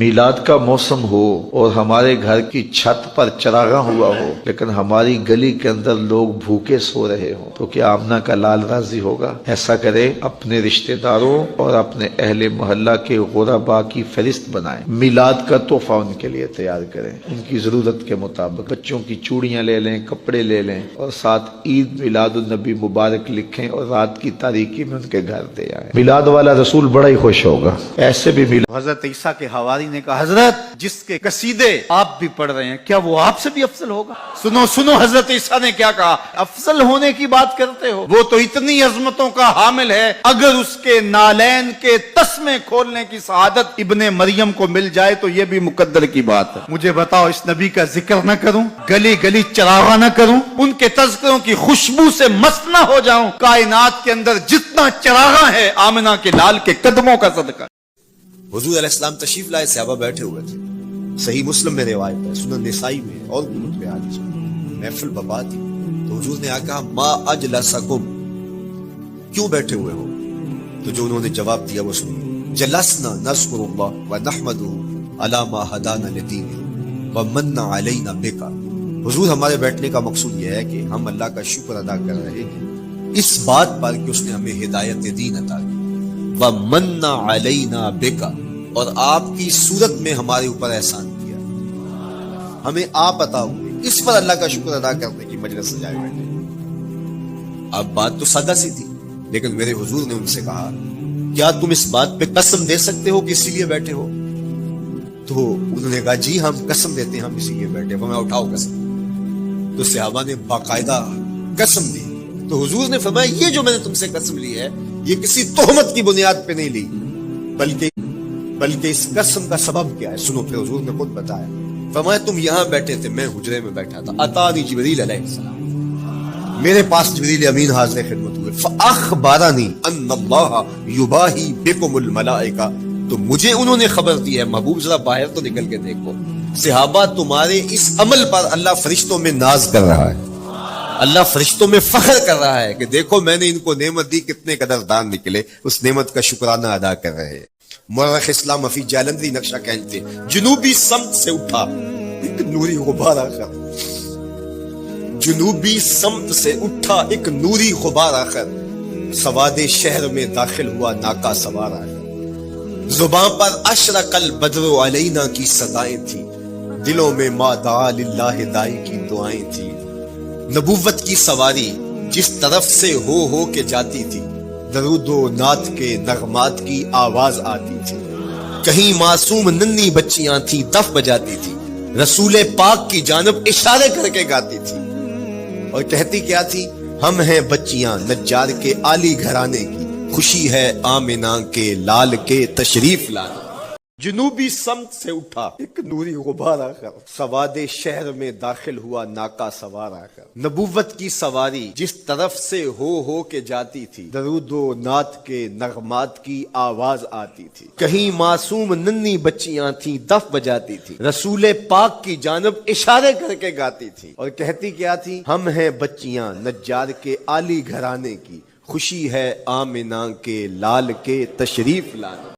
میلاد کا موسم ہو اور ہمارے گھر کی چھت پر چراغاں ہوا ہو لیکن ہماری گلی کے اندر لوگ بھوکے سو رہے ہوں تو کیا آمنہ کا لال راضی ہوگا؟ ایسا کرے اپنے رشتہ داروں اور اپنے اہل محلہ کے غرباء کی فہرست بنائیں، میلاد کا تحفہ ان کے لیے تیار کریں، ان کی ضرورت کے مطابق بچوں کی چوڑیاں لے لیں، کپڑے لے لیں اور ساتھ عید میلاد النبی مبارک لکھیں اور رات کی تاریکی میں ان کے گھر دے آئیں۔ میلاد والا رسول بڑا ہی خوش ہوگا۔ ایسے بھی میلاد حضرت عیسیٰ کے حواری نے کہا حضرت جس کے قصیدے آپ بھی پڑھ رہے ہیں کیا وہ آپ سے بھی افضل ہوگا؟ سنو حضرت عیسیٰ نے کیا کہا، افضل ہونے کی بات کرتے ہو، وہ تو اتنی عظمتوں کا حامل ہے، اگر اس کے نالین کے تسمے کھولنے کی سعادت ابن مریم کو مل جائے تو یہ بھی مقدر کی بات ہے۔ مجھے بتاؤ اس نبی کا ذکر نہ کروں، گلی گلی چراغاں نہ کروں، ان کے تذکروں کی خوشبو سے مست نہ ہو جاؤں؟ کائنات کے اندر جتنا چراغاں ہے آمنہ کے لال کے قدموں کا صدقہ۔ حضور علیہ السلام تشریف لائے، صحابہ بیٹھے ہوئے تھے، صحیح مسلم میں روایت ہے، سنن نسائی میں اور بھی کتب حدیث میں، محفل بابا تھی تو حضور نے کہا ما اجلسکم، کیوں بیٹھے ہوئے ہو؟ تو جو انہوں نے جواب دیا وہ سنو، جلسنا نذکر اللہ ونحمدہ علی ما ہدانا لدینہ ومن علینا بک۔ حضور ہمارے بیٹھنے کا مقصود یہ ہے کہ ہم اللہ کا شکر ادا کر رہے ہیں اس بات پر کہ اس نے ہمیں ہدایت دین عطا کی، وَمَنَّ عَلَيْنَا بِكَ، اور آپ کی صورت میں ہمارے اوپر احسان کیا، ہمیں آپ عطا ہوئے، اس پر اللہ کا شکر ادا کرنے کی مجلس سجائے بیٹھے۔ اب بات تو سادہ سی تھی لیکن میرے حضور نے ان سے کہا کیا تم اس بات پہ قسم دے سکتے ہو کہ اسی لیے بیٹھے ہو؟ تو انہوں نے کہا جی ہم قسم دیتے ہیں ہم اسی لیے بیٹھے، میں اٹھاؤ قسم۔ تو صحابہ نے باقاعدہ قسم دی تو حضور نے فرمایا یہ جو میں نے تم سے قسم لی ہے یہ کسی تہمت کی بنیاد پہ نہیں لی بلکہ اس قسم کا سبب کیا ہے، سنو۔ پھر حضور نے خود بتایا، فرمایا تم یہاں بیٹھے تھے، میں حجرے میں بیٹھا تھا، اتانی جبریل علیہ السلام، میرے پاس جبریل امین حاضر خدمت ہوئے، فاخبرنی ان اللہ یباہی بکم الملائکہ، تو مجھے انہوں نے خبر دی ہے، محبوب ذرا باہر تو نکل کے دیکھو، صحابہ تمہارے اس عمل پر اللہ فرشتوں میں ناز کر رہا ہے، اللہ فرشتوں میں فخر کر رہا ہے کہ دیکھو میں نے ان کو نعمت دی، کتنے قدردان نکلے، اس نعمت کا شکرانہ ادا کر رہے ہیں۔ مورخ اسلام حفیظ جالندری نقشہ کہتے ہیں جنوبی سمت سے اٹھا ایک نوری غبار آخر، جنوبی سمت سے اٹھا ایک نوری غبار آخر، سواد شہر میں داخل ہوا ناکا سوار آخر، زباں پر اشرق البدر علینا کی صدائیں تھیں، دلوں میں ما دعا للہ دائی کی دعائیں تھیں، نبوت کی سواری جس طرف سے ہو کے جاتی تھی، درود و نعت کے نغمات کی آواز آتی تھی، کہیں معصوم ننھی بچیاں تھیں دف بجاتی تھی، رسول پاک کی جانب اشارے کر کے گاتی تھی اور کہتی کیا تھی، ہم ہیں بچیاں نجار کے عالی گھرانے کی، خوشی ہے آمنہ کے لال کے تشریف لانے۔ جنوبی سمت سے اٹھا ایک نوری غبار آخر، سواد شہر میں داخل ہوا ناکا سوار آخر، نبوت کی سواری جس طرف سے ہو کے جاتی تھی، درود و نعت کے نغمات کی آواز آتی تھی، کہیں معصوم ننھی بچیاں تھیں دف بجاتی تھی، رسول پاک کی جانب اشارے کر کے گاتی تھی اور کہتی کیا تھی، ہم ہیں بچیاں نجار کے عالی گھرانے کی، خوشی ہے آمنہ کے لال کے تشریف لانے۔